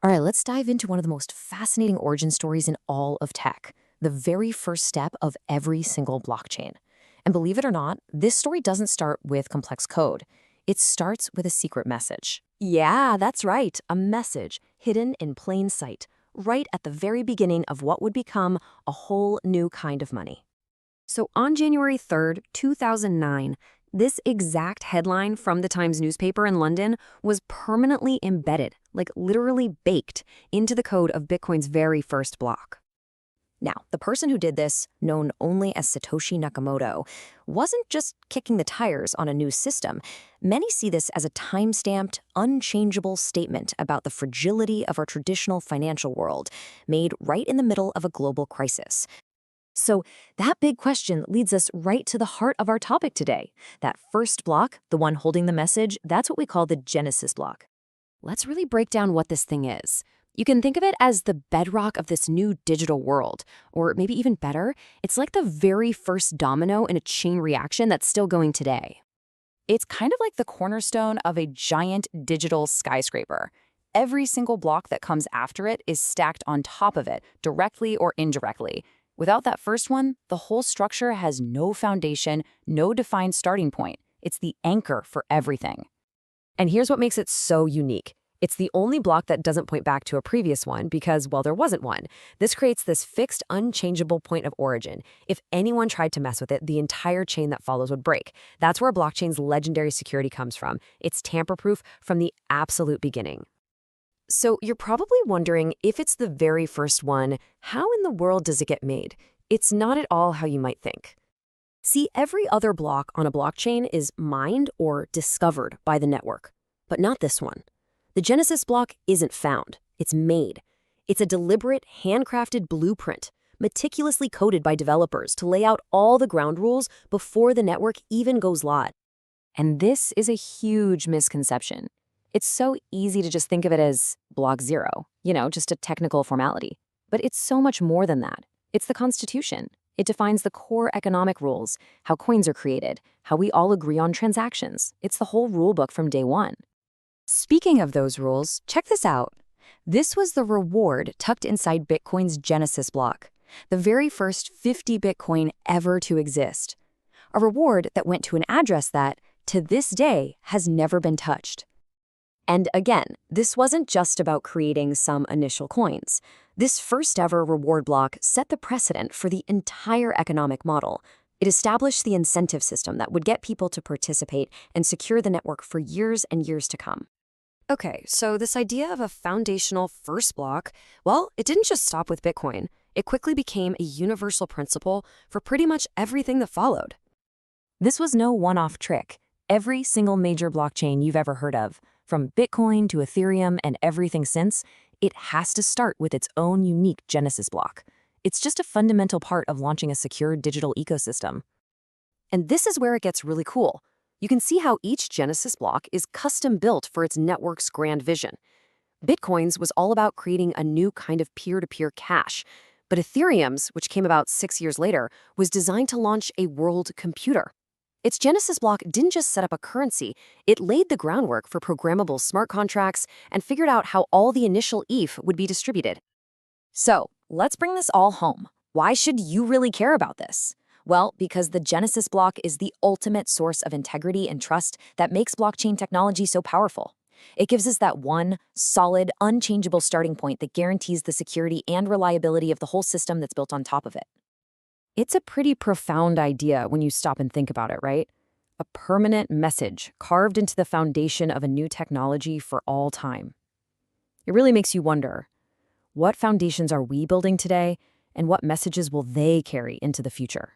All right, let's dive into one of the most fascinating origin stories in all of tech, the very first step of every single blockchain. And believe it or not, this story doesn't start with complex code. It starts with a secret message. Yeah, that's right, a message hidden in plain sight, right at the very beginning of what would become a whole new kind of money. So on January 3rd, 2009, this exact headline from the Times newspaper in London was permanently embedded, like literally baked, into the code of Bitcoin's very first block. Now, the person who did this, known only as Satoshi Nakamoto, wasn't just kicking the tires on a new system. Many see this as a time-stamped, unchangeable statement about the fragility of our traditional financial world, made right in the middle of a global crisis. So that big question leads us right to the heart of our topic today. That first block, the one holding the message, that's what we call the Genesis block. Let's really break down what this thing is. You can think of it as the bedrock of this new digital world, or maybe even better, it's like the very first domino in a chain reaction that's still going today. It's kind of like the cornerstone of a giant digital skyscraper. Every single block that comes after it is stacked on top of it, directly or indirectly. Without that first one, the whole structure has no foundation, no defined starting point. It's the anchor for everything. And here's what makes it so unique. It's the only block that doesn't point back to a previous one because, well, there wasn't one. This creates this fixed, unchangeable point of origin. If anyone tried to mess with it, the entire chain that follows would break. That's where blockchain's legendary security comes from. It's tamper-proof from the absolute beginning. So you're probably wondering, if it's the very first one, how in the world does it get made? It's not at all how you might think. See, every other block on a blockchain is mined or discovered by the network, but not this one. The Genesis block isn't found, it's made. It's a deliberate, handcrafted blueprint, meticulously coded by developers to lay out all the ground rules before the network even goes live. And this is a huge misconception. It's so easy to just think of it as block zero, just a technical formality. But it's so much more than that. It's the Constitution. It defines the core economic rules, how coins are created, how we all agree on transactions. It's the whole rule book from day one. Speaking of those rules, check this out. This was the reward tucked inside Bitcoin's Genesis block, the very first 50 Bitcoin ever to exist. A reward that went to an address that, to this day, has never been touched. And again, this wasn't just about creating some initial coins. This first ever reward block set the precedent for the entire economic model. It established the incentive system that would get people to participate and secure the network for years and years to come. Okay, so this idea of a foundational first block, well, it didn't just stop with Bitcoin. It quickly became a universal principle for pretty much everything that followed. This was no one-off trick. Every single major blockchain you've ever heard of, from Bitcoin to Ethereum and everything since, it has to start with its own unique Genesis block. It's just a fundamental part of launching a secure digital ecosystem. And this is where it gets really cool. You can see how each Genesis block is custom built for its network's grand vision. Bitcoin's was all about creating a new kind of peer-to-peer cash, but Ethereum's, which came about 6 years later, was designed to launch a world computer. Its Genesis block didn't just set up a currency, it laid the groundwork for programmable smart contracts and figured out how all the initial ETH would be distributed. So, let's bring this all home. Why should you really care about this? Well, because the Genesis block is the ultimate source of integrity and trust that makes blockchain technology so powerful. It gives us that one, solid, unchangeable starting point that guarantees the security and reliability of the whole system that's built on top of it. It's a pretty profound idea when you stop and think about it, right? A permanent message carved into the foundation of a new technology for all time. It really makes you wonder, what foundations are we building today, and what messages will they carry into the future?